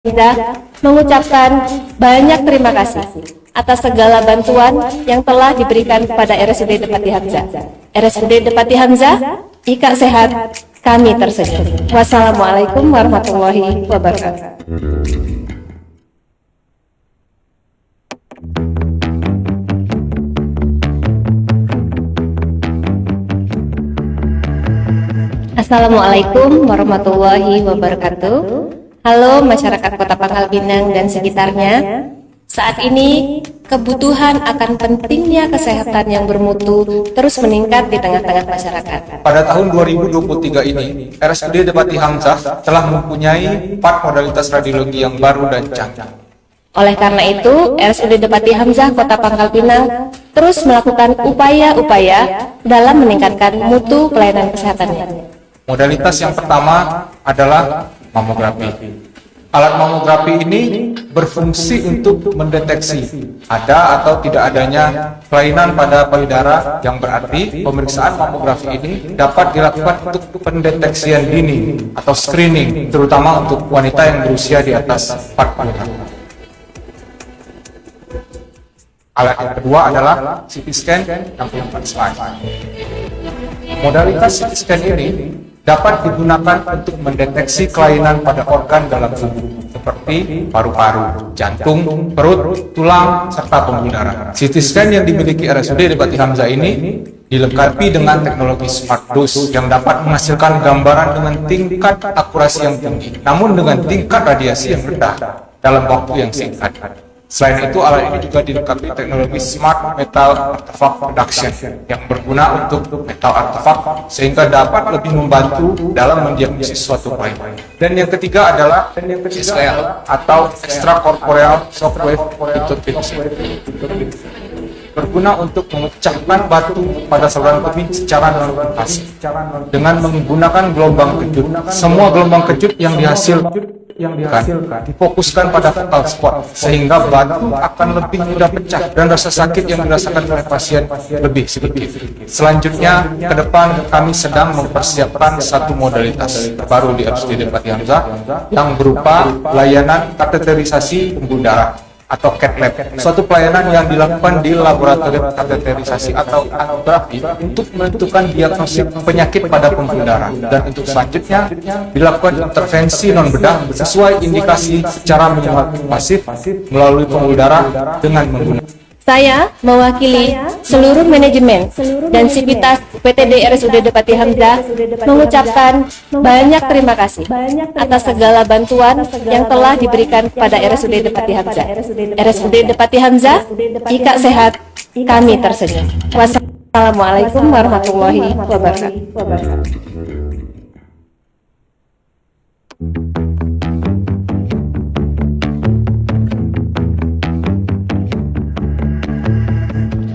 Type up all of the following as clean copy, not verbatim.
Hamzah mengucapkan banyak terima kasih atas segala bantuan yang telah diberikan kepada RSUD Depati Hamzah. RSUD Depati Hamzah, Ika sehat, kami tersenyum. Wassalamualaikum warahmatullahi wabarakatuh. Assalamualaikum warahmatullahi wabarakatuh. Halo masyarakat Kota Pangkal Pinang dan sekitarnya. Saat ini kebutuhan akan pentingnya kesehatan yang bermutu terus meningkat di tengah-tengah masyarakat. Pada tahun 2023 ini, RSUD Depati Hamzah telah mempunyai 4 modalitas radiologi yang baru dan canggih. Oleh karena itu, RSUD Depati Hamzah Kota Pangkal Pinang terus melakukan upaya-upaya dalam meningkatkan mutu pelayanan kesehatannya. Modalitas yang pertama adalah mamografi. Alat mamografi ini berfungsi untuk mendeteksi ada atau tidak adanya kelainan pada payudara, yang berarti pemeriksaan mamografi ini dapat dilakukan untuk pendeteksian dini atau screening, terutama untuk wanita yang berusia di atas 40 tahun. Alat yang kedua adalah CT scan 64 slide. Modalitas CT scan ini dapat digunakan untuk mendeteksi kelainan pada organ dalam tubuh seperti paru-paru, jantung, perut, tulang, serta pembuluh darah. CT scan yang dimiliki RSUD Depati Hamzah ini dilengkapi dengan teknologi Smart Dose yang dapat menghasilkan gambaran dengan tingkat akurasi yang tinggi, namun dengan tingkat radiasi yang rendah dalam waktu yang singkat. Selain itu, alat ini juga dilengkapi teknologi Smart Metal Artifact Reduction yang berguna untuk metal artefak sehingga dapat lebih membantu dalam mendiagnosis suatu kelainan. Dan yang ketiga adalah ECL atau Extracorporeal Shockwave Interference, berguna untuk memecahkan batu pada saluran kemih secara non-invasif dengan menggunakan gelombang kejut. Semua gelombang kejut yang dihasilkan difokuskan pada focal spot sehingga batu akan lebih mudah pecah dan rasa sakit yang dirasakan oleh pasien lebih sedikit. Selanjutnya, ke depan kami sedang mempersiapkan satu modalitas baru di RSUD Depati Hamzah yang berupa layanan kateterisasi pembuluh darah atau CAT lab, suatu pelayanan yang dilakukan di laboratorium kateterisasi atau angiografi untuk menentukan diagnosis penyakit pada pembuluh darah, dan untuk selanjutnya dilakukan intervensi non bedah sesuai indikasi secara minimal invasif melalui pembuluh darah dengan menggunakan. Saya mewakili seluruh manajemen dan sivitas PTD RSUD Depati Hamzah mengucapkan banyak terima kasih atas segala bantuan yang telah diberikan kepada RSUD Depati Hamzah. RSUD Depati Hamzah, Ika sehat, kami tersenyum. Wassalamualaikum warahmatullahi wabarakatuh.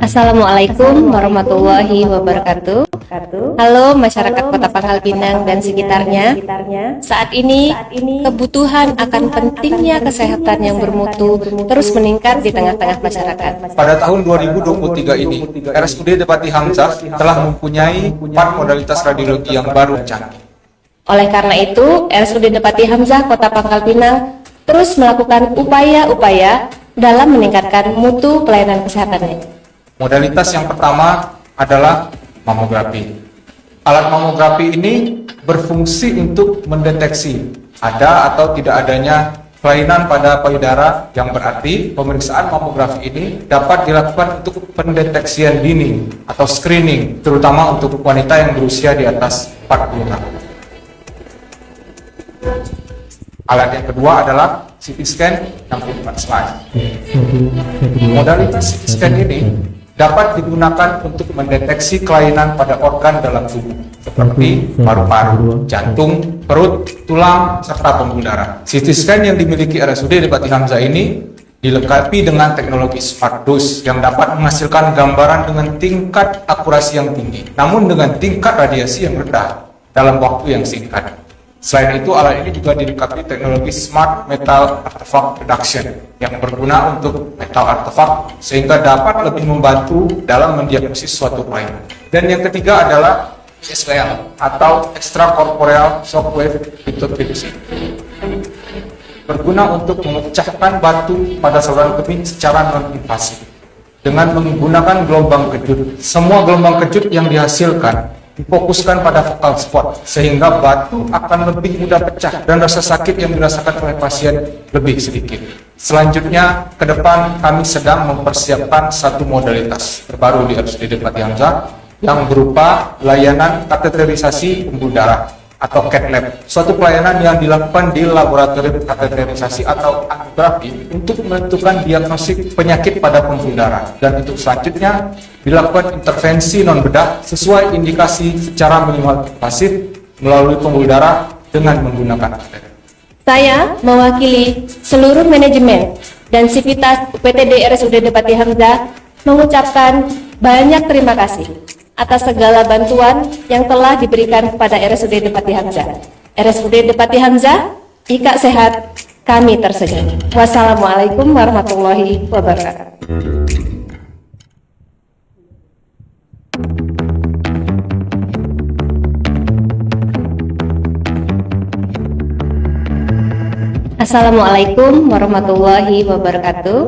Assalamualaikum warahmatullahi wabarakatuh. Halo masyarakat Kota Pangkal Pinang dan sekitarnya. Saat ini kebutuhan akan pentingnya kesehatan yang bermutu terus meningkat di tengah-tengah masyarakat. Pada tahun 2023 ini, RSUD Depati Hamzah telah mempunyai 4 modalitas radiologi yang baru dan canggih. Oleh karena itu, RSUD Depati Hamzah Kota Pangkal Pinang terus melakukan upaya-upaya dalam meningkatkan mutu pelayanan kesehatannya. Modalitas yang pertama adalah mamografi. Alat mamografi ini berfungsi untuk mendeteksi ada atau tidak adanya kelainan pada payudara, yang berarti pemeriksaan mamografi ini dapat dilakukan untuk pendeteksian dini atau screening, terutama untuk wanita yang berusia di atas 40 tahun. Alat yang kedua adalah CT scan 64 slide. Modalitas CT scan ini dapat digunakan untuk mendeteksi kelainan pada organ dalam tubuh seperti paru-paru, jantung, perut, tulang, serta pembuluh darah. CT scan yang dimiliki RSUD Depati Hamzah ini dilengkapi dengan teknologi Smart Dose yang dapat menghasilkan gambaran dengan tingkat akurasi yang tinggi, namun dengan tingkat radiasi yang rendah dalam waktu yang singkat. Selain itu, alat ini juga dilengkapi teknologi Smart Metal Artifact Reduction yang berguna untuk metal artefak sehingga dapat lebih membantu dalam mendiagnosis suatu kelainan. Dan yang ketiga adalah ECL atau Extracorporeal Shockwave Interference, berguna untuk memecahkan batu pada saluran kemih secara non-invasif dengan menggunakan gelombang kejut. Semua gelombang kejut yang dihasilkan difokuskan pada focal spot sehingga batu akan lebih mudah pecah dan rasa sakit yang dirasakan oleh pasien lebih sedikit. Selanjutnya, ke depan kami sedang mempersiapkan satu modalitas terbaru di RSUD Depati Hamzah yang berupa layanan kateterisasi pembuluh darah atau CAT lab, suatu pelayanan yang dilakukan di laboratorium kateterisasi atau angiografi untuk menentukan diagnosis penyakit pada pembuluh darah, dan untuk selanjutnya dilakukan intervensi non bedah sesuai indikasi secara minimal pasif melalui pembuluh darah dengan menggunakan kateter. Saya mewakili seluruh manajemen dan sivitas UPTD RSUD Depati Hamzah mengucapkan banyak terima kasih atas segala bantuan yang telah diberikan kepada RSUD Depati Hamzah. RSUD Depati Hamzah, Ika sehat, kami tersenyum. Wassalamualaikum warahmatullahi wabarakatuh. Assalamualaikum warahmatullahi wabarakatuh.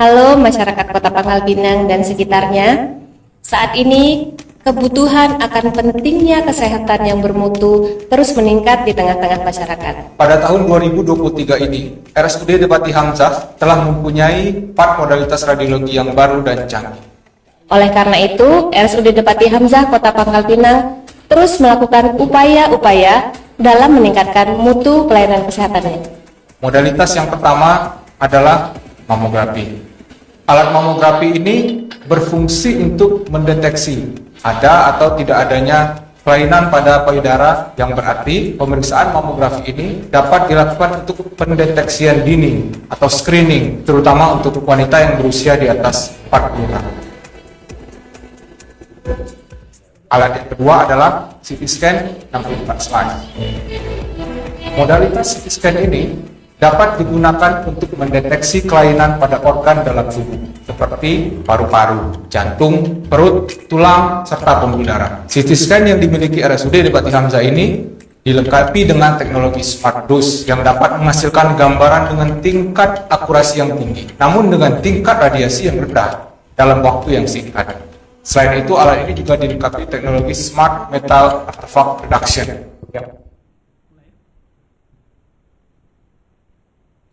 Halo masyarakat Kota Pangkal Pinang dan sekitarnya. Saat ini, kebutuhan akan pentingnya kesehatan yang bermutu terus meningkat di tengah-tengah masyarakat. Pada tahun 2023 ini, RSUD Depati Hamzah telah mempunyai 4 modalitas radiologi yang baru dan canggih. Oleh karena itu, RSUD Depati Hamzah Kota Pangkal Pinang terus melakukan upaya-upaya dalam meningkatkan mutu pelayanan kesehatannya. Modalitas yang pertama adalah mamografi. Alat mamografi ini berfungsi untuk mendeteksi ada atau tidak adanya kelainan pada payudara, yang berarti pemeriksaan mamografi ini dapat dilakukan untuk pendeteksian dini atau screening, terutama untuk wanita yang berusia di atas 40 tahun. Alat yang kedua adalah CT scan 64 slide. Modalitas CT scan ini dapat digunakan untuk mendeteksi kelainan pada organ dalam tubuh seperti paru-paru, jantung, perut, tulang, serta pembuluh darah. CT scan yang dimiliki RSUD Depati Hamzah ini dilengkapi dengan teknologi Smart Dose yang dapat menghasilkan gambaran dengan tingkat akurasi yang tinggi, namun dengan tingkat radiasi yang rendah dalam waktu yang singkat. Selain itu, alat ini juga dilengkapi teknologi Smart Metal Artifact Reduction.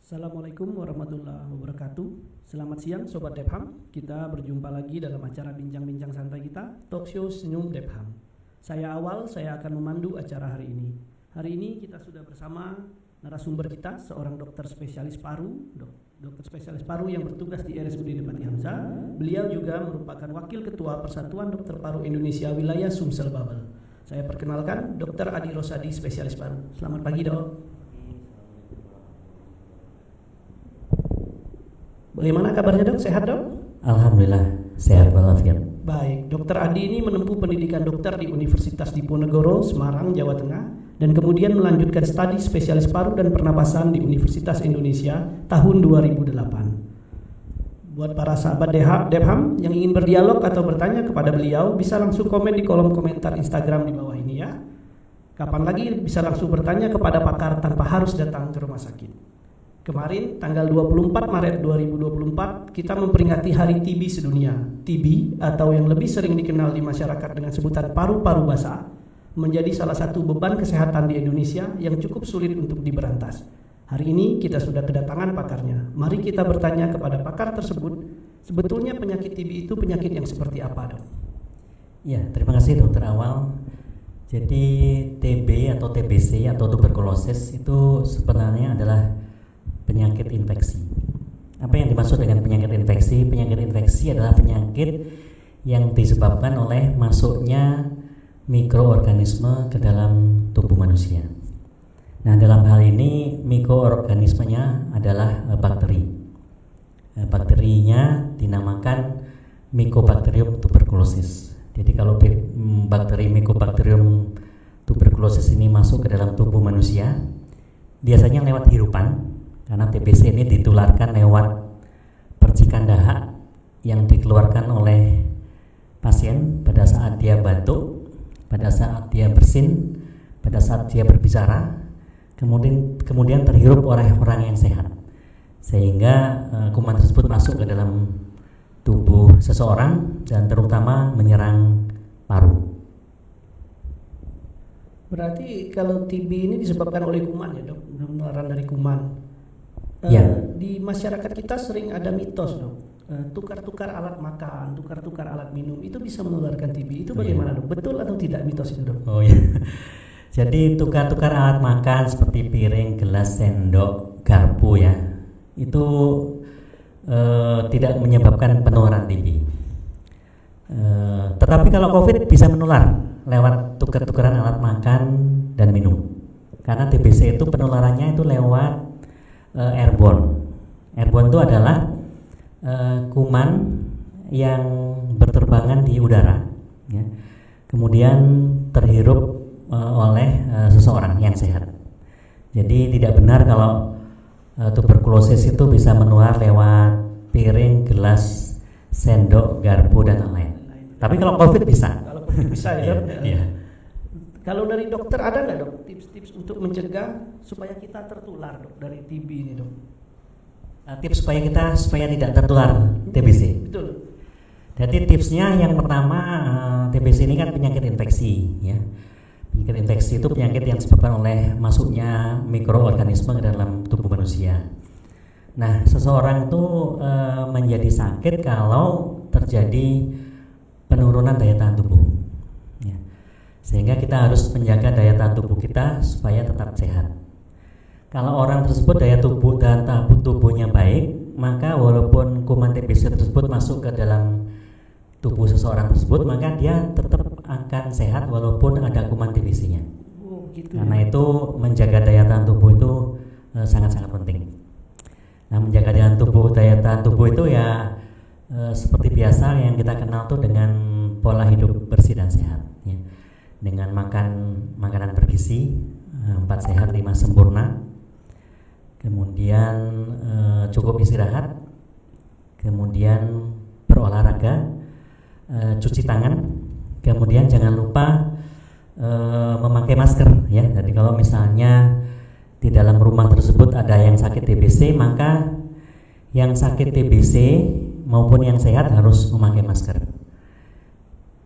Assalamualaikum warahmatullahi wabarakatuh. Selamat siang Sobat Depam. Kita berjumpa lagi dalam acara bincang-bincang santai kita, Talk Show Senyum Depam. Saya akan memandu acara hari ini. Hari ini kita sudah bersama narasumber kita, seorang dokter spesialis paru, yang bertugas di RSUD Depati Hamzah. Beliau juga merupakan Wakil Ketua Persatuan Dokter Paru Indonesia Wilayah Sumsel Babel. Saya perkenalkan Dr. Adi Rosadi, spesialis paru. Selamat pagi, Dok. Bagaimana kabarnya, Dok? Sehat, Dok? Alhamdulillah, sehat walafiat. Baik, Dr. Adi ini menempuh pendidikan dokter di Universitas Diponegoro, Semarang, Jawa Tengah, dan kemudian melanjutkan studi spesialis paru dan pernapasan di Universitas Indonesia tahun 2008. Buat para sahabat Depam yang ingin berdialog atau bertanya kepada beliau, bisa langsung komen di kolom komentar Instagram di bawah ini ya. Kapan lagi bisa langsung bertanya kepada pakar tanpa harus datang ke rumah sakit. Kemarin tanggal 24 Maret 2024 kita memperingati Hari TB sedunia. TB atau yang lebih sering dikenal di masyarakat dengan sebutan paru-paru basah menjadi salah satu beban kesehatan di Indonesia yang cukup sulit untuk diberantas. Hari ini kita sudah kedatangan pakarnya. Mari kita bertanya kepada pakar tersebut, sebetulnya penyakit TB itu penyakit yang seperti apa, Dok? Ya, terima kasih Dokter Awal. Jadi TB atau TBC atau tuberkulosis itu sebenarnya adalah penyakit infeksi. Apa yang dimaksud dengan penyakit infeksi? Penyakit infeksi adalah penyakit yang disebabkan oleh masuknya mikroorganisme ke dalam tubuh manusia. Nah, dalam hal ini mikroorganismenya adalah bakteri. Bakterinya dinamakan Mycobacterium tuberculosis. Jadi kalau bakteri Mycobacterium tuberculosis ini masuk ke dalam tubuh manusia, biasanya lewat hirupan. Karena TBC ini ditularkan lewat percikan dahak yang dikeluarkan oleh pasien pada saat dia batuk, pada saat dia bersin, pada saat dia berbicara, kemudian terhirup oleh orang yang sehat, sehingga kuman tersebut masuk ke dalam tubuh seseorang dan terutama menyerang paru. Berarti kalau TB ini disebabkan oleh kuman ya dok, penularan dari kuman. Ya. Di masyarakat kita sering ada mitos dok, tukar-tukar alat makan, tukar-tukar alat minum itu bisa menularkan TB. Itu bagaimana dok? Betul atau tidak mitos itu dok? Oh ya. Jadi tukar-tukar alat makan seperti piring, gelas, sendok, garpu ya, itu tidak menyebabkan penularan TB. Tetapi kalau COVID bisa menular lewat tukar-tukaran alat makan dan minum. Karena TBC itu penularannya itu lewat airborne. Airborne itu adalah kuman yang berterbangan di udara, ya. Kemudian terhirup oleh seseorang yang sehat. Jadi tidak benar kalau tuberkulosis itu bisa menular lewat piring, gelas, sendok, garpu dan lain-lain. Tapi kalau COVID bisa. Kalau COVID bisa ya dok. Iya. Kalau dari dokter ada nggak dok tips-tips untuk mencegah supaya kita tertular dok dari TB ini dok? Tips supaya tidak tertular TBC. Betul. Jadi tipsnya yang pertama, TBC ini kan penyakit infeksi, ya. Penyakit infeksi itu penyakit yang disebabkan oleh masuknya mikroorganisme ke dalam tubuh manusia. Nah, seseorang itu menjadi sakit kalau terjadi penurunan daya tahan tubuh, ya. Sehingga kita harus menjaga daya tahan tubuh kita supaya tetap sehat. Kalau orang tersebut daya tahan tubuhnya baik, maka walaupun kuman TBC tersebut masuk ke dalam tubuh seseorang tersebut, maka dia tetap akan sehat walaupun ada kuman TBC-nya. Oh, gitu. Karena itu menjaga daya tahan tubuh itu sangat-sangat penting. Nah, menjaga daya tahan tubuh itu ya seperti biasa yang kita kenal tuh dengan pola hidup bersih dan sehat, ya. Dengan makan makanan bergizi, 4 sehat 5 sempurna, kemudian cukup istirahat, kemudian berolahraga, cuci tangan, kemudian jangan lupa memakai masker, ya. Jadi kalau misalnya di dalam rumah tersebut ada yang sakit TBC, maka yang sakit TBC maupun yang sehat harus memakai masker.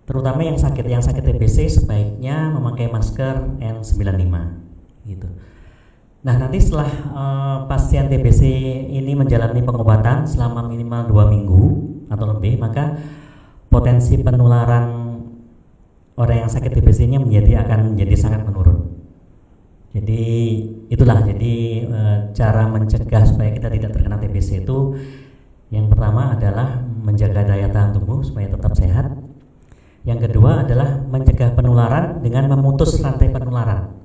Terutama yang sakit TBC sebaiknya memakai masker N95 gitu. Nah, nanti setelah pasien TBC ini menjalani pengobatan selama minimal 2 minggu atau lebih, maka potensi penularan orang yang sakit TBC-nya akan menjadi sangat menurun. Jadi itulah cara mencegah supaya kita tidak terkena TBC itu, yang pertama adalah menjaga daya tahan tubuh supaya tetap sehat. Yang kedua adalah mencegah penularan dengan memutus rantai penularan.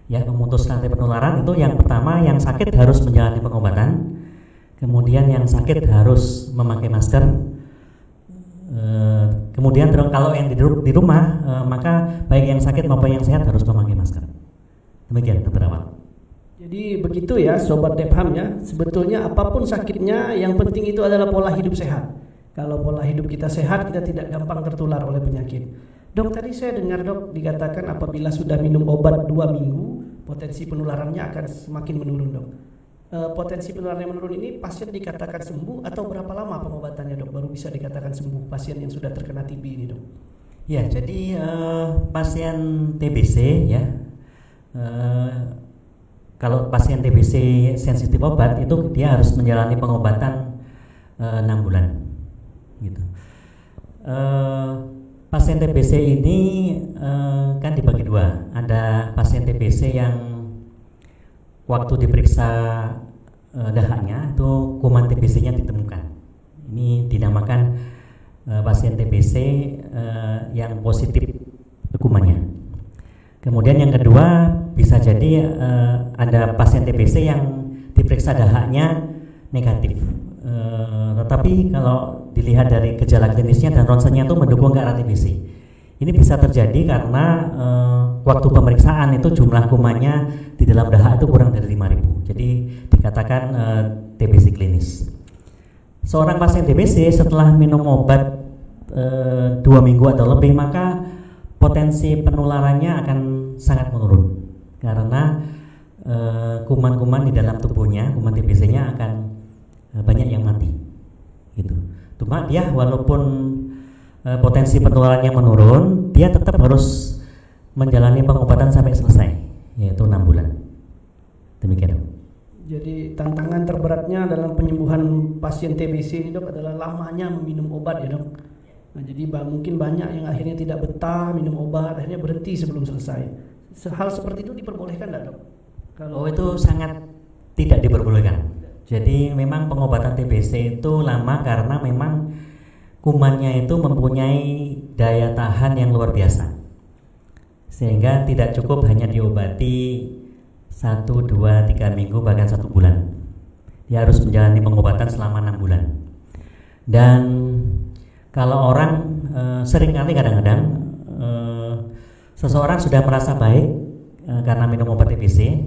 Ya, memutus rantai penularan itu yang pertama, yang sakit harus menjalani pengobatan, kemudian yang sakit harus memakai masker, kemudian kalau yang di rumah maka baik yang sakit maupun yang sehat harus memakai masker. Demikian Dr. Awal. Jadi begitu ya Sobat Depham ya, sebetulnya apapun sakitnya yang penting itu adalah pola hidup sehat. Kalau pola hidup kita sehat, kita tidak gampang tertular oleh penyakit. Dok, tadi saya dengar dok dikatakan apabila sudah minum obat 2 minggu, potensi penularannya akan semakin menurun dok. Potensi penularan yang menurun ini pasien dikatakan sembuh atau berapa lama pengobatannya dok baru bisa dikatakan sembuh pasien yang sudah terkena TB ini dok? Ya, jadi pasien TBC ya, kalau pasien TBC sensitif obat itu dia harus menjalani pengobatan 6 bulan gitu. Pasien TBC ini kan dibagi 2. Ada pasien TBC yang waktu diperiksa dahaknya itu kuman TBC-nya ditemukan. Ini dinamakan pasien TBC yang positif kumannya. Kemudian yang kedua bisa jadi ada pasien TBC yang diperiksa dahaknya negatif. Tetapi kalau dilihat dari gejala klinisnya dan ronsennya itu mendukung ke arah TBC. Ini bisa terjadi karena waktu pemeriksaan itu jumlah kumannya di dalam dahak itu kurang dari 5.000. Jadi dikatakan TBC klinis. Seorang pasien TBC setelah minum obat 2 minggu atau lebih, maka potensi penularannya akan sangat menurun karena kuman-kuman di dalam tubuhnya, kuman TBC-nya akan banyak yang mati. Gitu. Cuma dia walaupun potensi penularannya menurun, dia tetap harus menjalani pengobatan sampai selesai, yaitu 6 bulan. Demikian, Dok. Jadi tantangan terberatnya dalam penyembuhan pasien TBC ini, Dok, adalah lamanya meminum obat ya, Dok. Nah, jadi mungkin banyak yang akhirnya tidak betah minum obat, akhirnya berhenti sebelum selesai. Hal seperti itu diperbolehkan tidak, Dok? Oh, itu sangat tidak diperbolehkan. Jadi memang pengobatan TBC itu lama karena memang kumannya itu mempunyai daya tahan yang luar biasa, sehingga tidak cukup hanya diobati 1, 2, 3 minggu bahkan 1 bulan. Dia harus menjalani pengobatan selama 6 bulan. Dan kalau orang seringkali kadang-kadang seseorang sudah merasa baik karena minum obat TBC,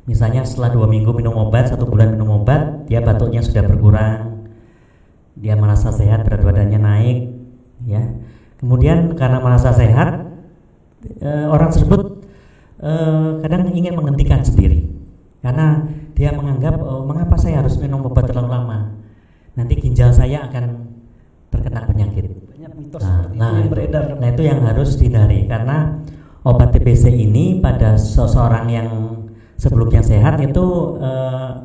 misalnya setelah 2 minggu minum obat, 1 bulan minum obat, dia batuknya sudah berkurang, dia merasa sehat, berat badannya naik, ya. Kemudian karena merasa sehat, orang tersebut kadang ingin menghentikan sendiri karena dia menganggap, mengapa saya harus minum obat terlalu lama, nanti ginjal saya akan terkena penyakit. Banyak mitos seperti itu yang beredar. Nah, itu yang harus dihindari karena obat TBC ini pada seseorang yang sebelumnya sehat itu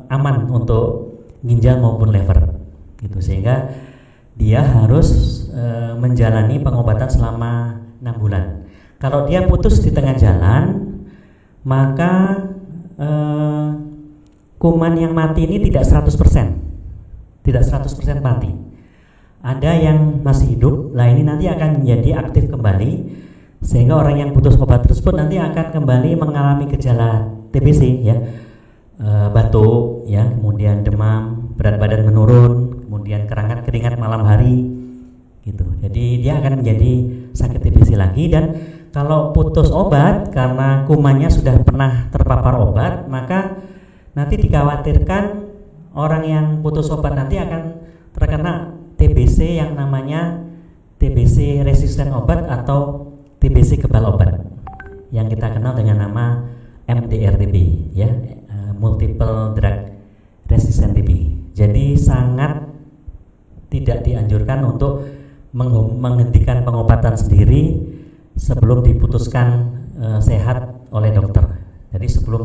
aman untuk ginjal maupun liver, gitu, sehingga dia harus menjalani pengobatan selama 6 bulan. Kalau dia putus di tengah jalan, maka kuman yang mati ini tidak 100%, tidak 100% mati. Ada yang masih hidup, lah ini nanti akan menjadi aktif kembali, sehingga orang yang putus obat tersebut nanti akan kembali mengalami gejala TBC, ya, batuk, ya, kemudian demam, berat badan menurun, kemudian keringat malam hari, gitu. Jadi dia akan menjadi sakit TBC lagi. Dan kalau putus obat karena kumannya sudah pernah terpapar obat, maka nanti dikhawatirkan orang yang putus obat nanti akan terkena TBC yang namanya TBC resisten obat atau TBC kebal obat, yang kita kenal dengan nama MDR-TB, ya, multiple drug resistant TB. Jadi sangat tidak dianjurkan untuk menghentikan pengobatan sendiri sebelum diputuskan sehat oleh dokter. Jadi sebelum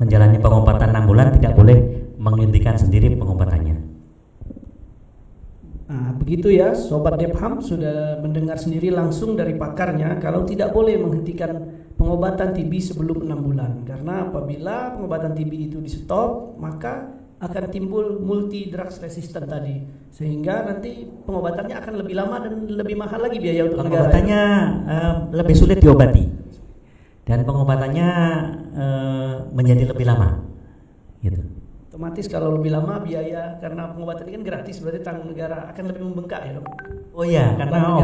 menjalani pengobatan 6 bulan tidak boleh menghentikan sendiri pengobatannya. Nah, begitu ya, Sobat Depham sudah mendengar sendiri langsung dari pakarnya kalau tidak boleh menghentikan pengobatan TB sebelum 6 bulan. Karena apabila pengobatan TB itu di stop, maka akan timbul multi drugs resistant tadi, sehingga nanti pengobatannya akan lebih lama dan lebih mahal lagi biaya untuk negara. Pengobatannya lebih sulit diobati dan pengobatannya menjadi lebih lama, gitu. Otomatis kalau lebih lama biaya, karena pengobatan ini kan gratis, berarti tanggung negara akan lebih membengkak ya, Dok. Oh iya, karena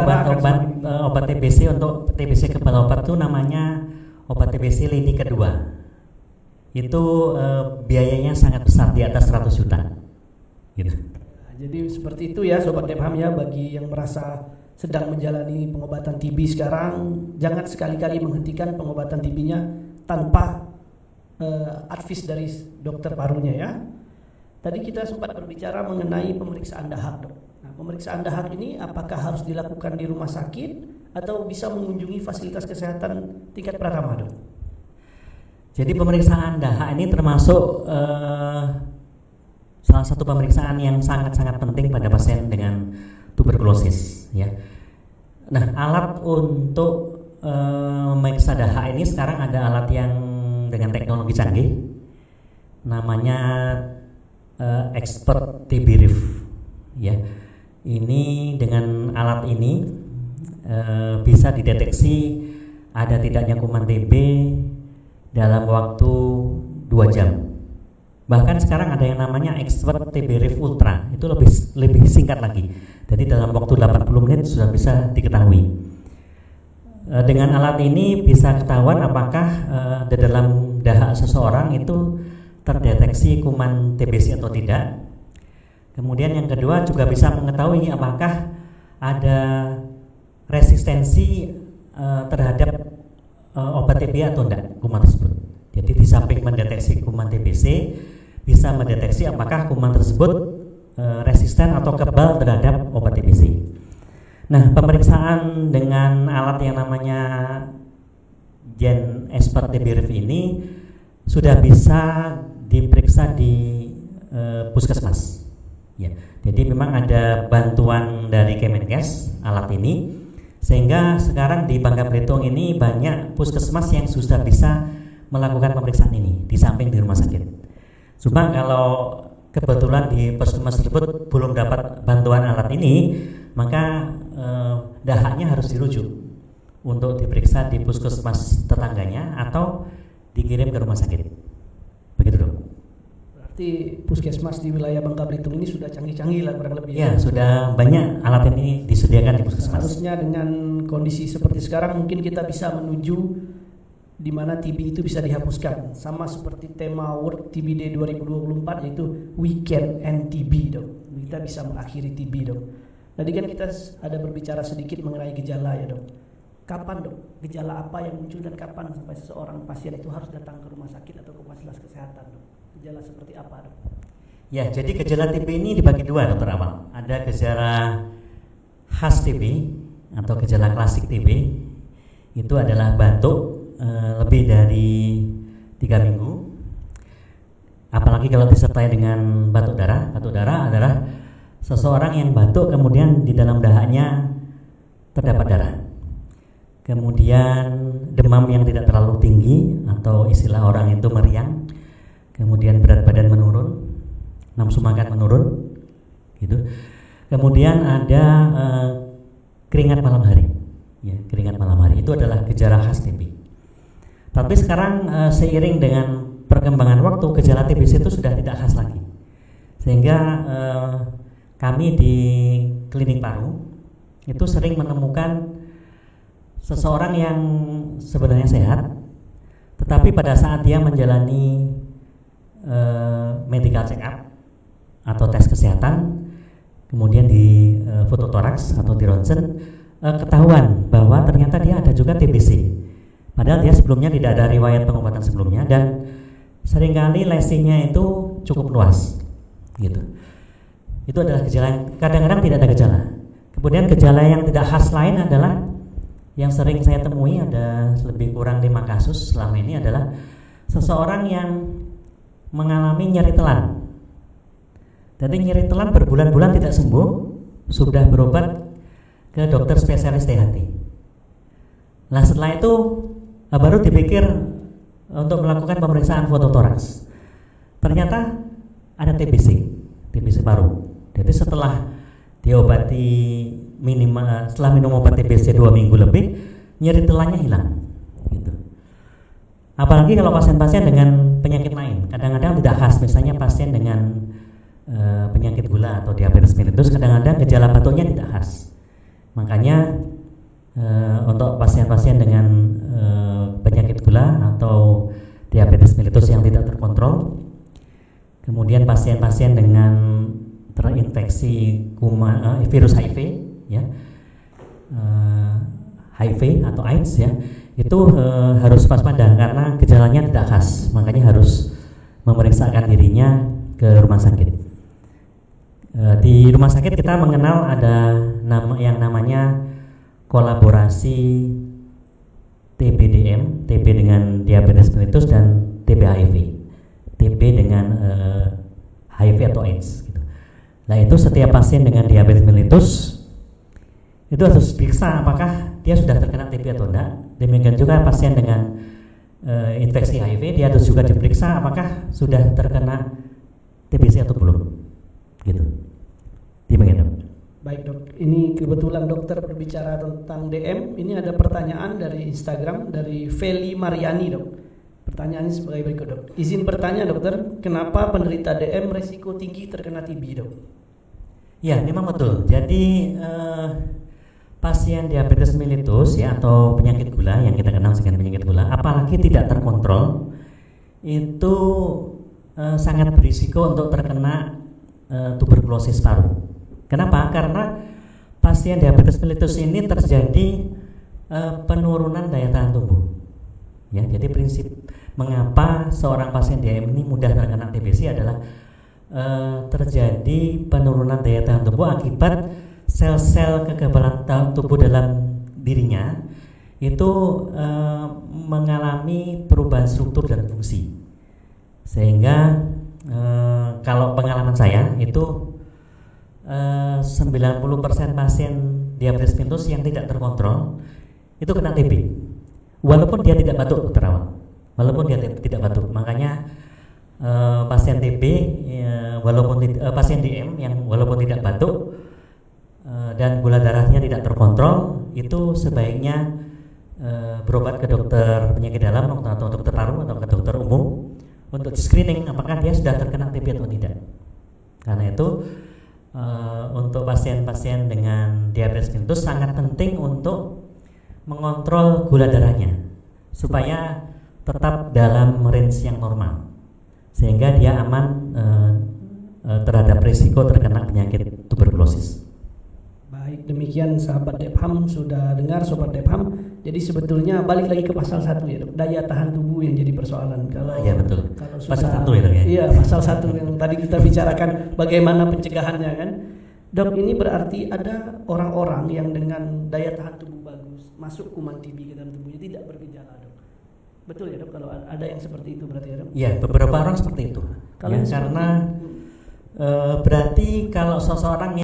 obat TBC untuk TBC kebal obat itu namanya obat TBC lini kedua. Itu biayanya sangat besar, di atas 100 juta, gitu. Nah, jadi seperti itu ya, Sobat Depham ya, bagi yang merasa sedang menjalani pengobatan TB sekarang, jangan sekali-kali menghentikan pengobatan TB-nya tanpa advis dari dokter parunya ya. Tadi kita sempat berbicara mengenai pemeriksaan dahak, Dok. Nah, pemeriksaan dahak ini apakah harus dilakukan di rumah sakit atau bisa mengunjungi fasilitas kesehatan tingkat pratama, Dok? Jadi pemeriksaan dahak ini termasuk salah satu pemeriksaan yang sangat-sangat penting pada pasien dengan tuberkulosis, ya. Nah, alat untuk memeriksa dahak ini sekarang ada alat yang dengan teknologi canggih, namanya Expert TB Reef, ya. Ini dengan alat ini bisa dideteksi ada tidaknya kuman TB dalam waktu 2 jam. Bahkan sekarang ada yang namanya Expert TB Reef Ultra, itu lebih singkat lagi. Jadi dalam waktu 80 menit sudah bisa diketahui. Dengan alat ini bisa ketahuan apakah di dalam dahak seseorang itu terdeteksi kuman TBC atau tidak. Kemudian yang kedua juga bisa mengetahui apakah ada resistensi terhadap obat TB atau tidak kuman tersebut. Jadi di samping mendeteksi kuman TBC, bisa mendeteksi apakah kuman tersebut resisten atau kebal terhadap obat TBC. Nah, pemeriksaan dengan alat yang namanya Gen Expert TB Rev ini sudah bisa diperiksa di puskesmas. Ya, jadi memang ada bantuan dari Kemenkes alat ini, sehingga sekarang di Bangka Belitung ini banyak puskesmas yang sudah bisa melakukan pemeriksaan ini di samping di rumah sakit. Cuma kalau kebetulan di puskesmas tersebut belum dapat bantuan alat ini, maka dahaknya harus dirujuk untuk diperiksa di puskesmas tetangganya atau dikirim ke rumah sakit. Begitu dong. Berarti puskesmas di wilayah Bangka Belitung ini sudah canggih-canggih lah kurang lebih. Ya, sudah banyak alat ini disediakan di puskesmas. Harusnya dengan kondisi seperti sekarang mungkin kita bisa menuju di mana TB itu bisa dihapuskan, sama seperti tema World TB Day 2024 yaitu We Can End TB dong. Kita bisa mengakhiri TB dong. Tadi kan kita ada berbicara sedikit mengenai gejala ya dok. Kapan dok? Gejala apa yang muncul dan kapan sampai seseorang pasien itu harus datang ke rumah sakit atau ke fasilitas kesehatan dok? Gejala seperti apa dok? Ya, jadi gejala TB ini dibagi dua dokter Amal. Ada gejala khas TB atau gejala klasik TB. Itu adalah batuk lebih dari 3 minggu. Apalagi kalau disertai dengan batuk darah. Batuk darah adalah seseorang yang batuk kemudian di dalam dahaknya terdapat darah. Kemudian demam yang tidak terlalu tinggi atau istilah orang itu meriang. Kemudian berat badan menurun, nafsu makan menurun, gitu. Kemudian ada keringat malam hari, ya, keringat malam hari itu adalah gejala khas TB. Tapi sekarang seiring dengan perkembangan waktu, gejala TBC itu sudah tidak khas lagi, sehingga kami di klinik paru itu sering menemukan seseorang yang sebenarnya sehat, tetapi pada saat dia menjalani medical check up atau tes kesehatan, kemudian di fototoraks atau di ronsen, ketahuan bahwa ternyata dia ada juga TBC. Padahal dia sebelumnya tidak ada riwayat pengobatan sebelumnya dan seringkali lesinya itu cukup luas, gitu. Itu adalah gejala yang kadang-kadang tidak ada gejala. Kemudian gejala yang tidak khas lain adalah yang sering saya temui, ada lebih kurang 5 kasus selama ini, adalah seseorang yang mengalami nyeri telan. Jadi nyeri telan berbulan-bulan tidak sembuh, sudah berobat ke dokter spesialis THT. Nah setelah itu baru dipikir untuk melakukan pemeriksaan fototoraks. Ternyata ada TBC paru. Jadi setelah diobati setelah minum obat TBC 2 minggu lebih, nyeri telannya hilang. Gitu. Apalagi kalau pasien-pasien dengan penyakit lain, kadang-kadang tidak khas, misalnya pasien dengan penyakit gula atau diabetes mellitus, kadang-kadang gejala batuknya tidak khas. Makanya untuk pasien-pasien dengan penyakit gula atau diabetes mellitus yang tidak terkontrol, kemudian pasien-pasien dengan terinfeksi virus HIV, ya, HIV atau AIDS, ya, itu harus waspada karena gejalanya tidak khas, makanya harus memeriksakan dirinya ke rumah sakit. Di rumah sakit kita mengenal ada yang namanya kolaborasi TB-DM, TB dengan diabetes mellitus dan TB-HIV, TB dengan HIV atau AIDS, gitu. Nah itu setiap pasien dengan diabetes mellitus itu harus periksa apakah dia sudah terkena TB atau tidak. Demikian juga pasien dengan infeksi HIV, dia harus juga diperiksa apakah sudah terkena TBC atau belum, gitu. Demikian dok. Baik dok, ini kebetulan dokter berbicara tentang DM. Ini ada pertanyaan dari Instagram dari Feli Mariani dok. Pertanyaannya sebagai berikut dok. Izin bertanya dokter, kenapa penderita DM resiko tinggi terkena TB dok? Ya memang betul. Jadi pasien diabetes mellitus, ya, atau penyakit gula yang kita kenal dengan penyakit gula, apalagi tidak terkontrol, itu sangat berisiko untuk terkena tuberkulosis paru. Kenapa? Karena pasien diabetes mellitus ini terjadi penurunan daya tahan tubuh. Ya, jadi mengapa seorang pasien DM ini mudah terkena TBC adalah terjadi penurunan daya tahan tubuh akibat sel-sel kekebalan tubuh dalam dirinya itu mengalami perubahan struktur dan fungsi, sehingga kalau pengalaman saya itu 90% pasien diabetes mellitus yang tidak terkontrol itu kena TB, walaupun dia tidak batuk, Dr. Awang. Walaupun dia tidak batuk, makanya pasien TB pasien DM yang walaupun tidak batuk dan gula darahnya tidak terkontrol itu sebaiknya berobat ke dokter penyakit dalam atau dokter paru atau ke dokter umum untuk screening apakah dia sudah terkena TB atau tidak. Karena itu untuk pasien-pasien dengan diabetes mellitus sangat penting untuk mengontrol gula darahnya supaya tetap dalam range yang normal, sehingga dia aman terhadap risiko terkena penyakit tuberkulosis. Baik, demikian sahabat Depham, sudah dengar sobat Depham. Jadi sebetulnya balik lagi ke pasal 1 ya, Dok. Daya tahan tubuh yang jadi persoalan. Kalau Iya betul. Kalau Pasal 1 ya, Dok, ya. Iya, pasal 1 yang tadi kita bicarakan bagaimana pencegahannya kan. Dok, ini berarti ada orang-orang yang dengan daya tahan tubuh bagus masuk kuman TB ke dalam tubuhnya tidak bergejala, Dok. Betul ya, Dok, kalau ada yang seperti itu berarti ya, Dok? Iya, beberapa orang seperti itu. Kalau Ya, yang karena berarti kalau seseorang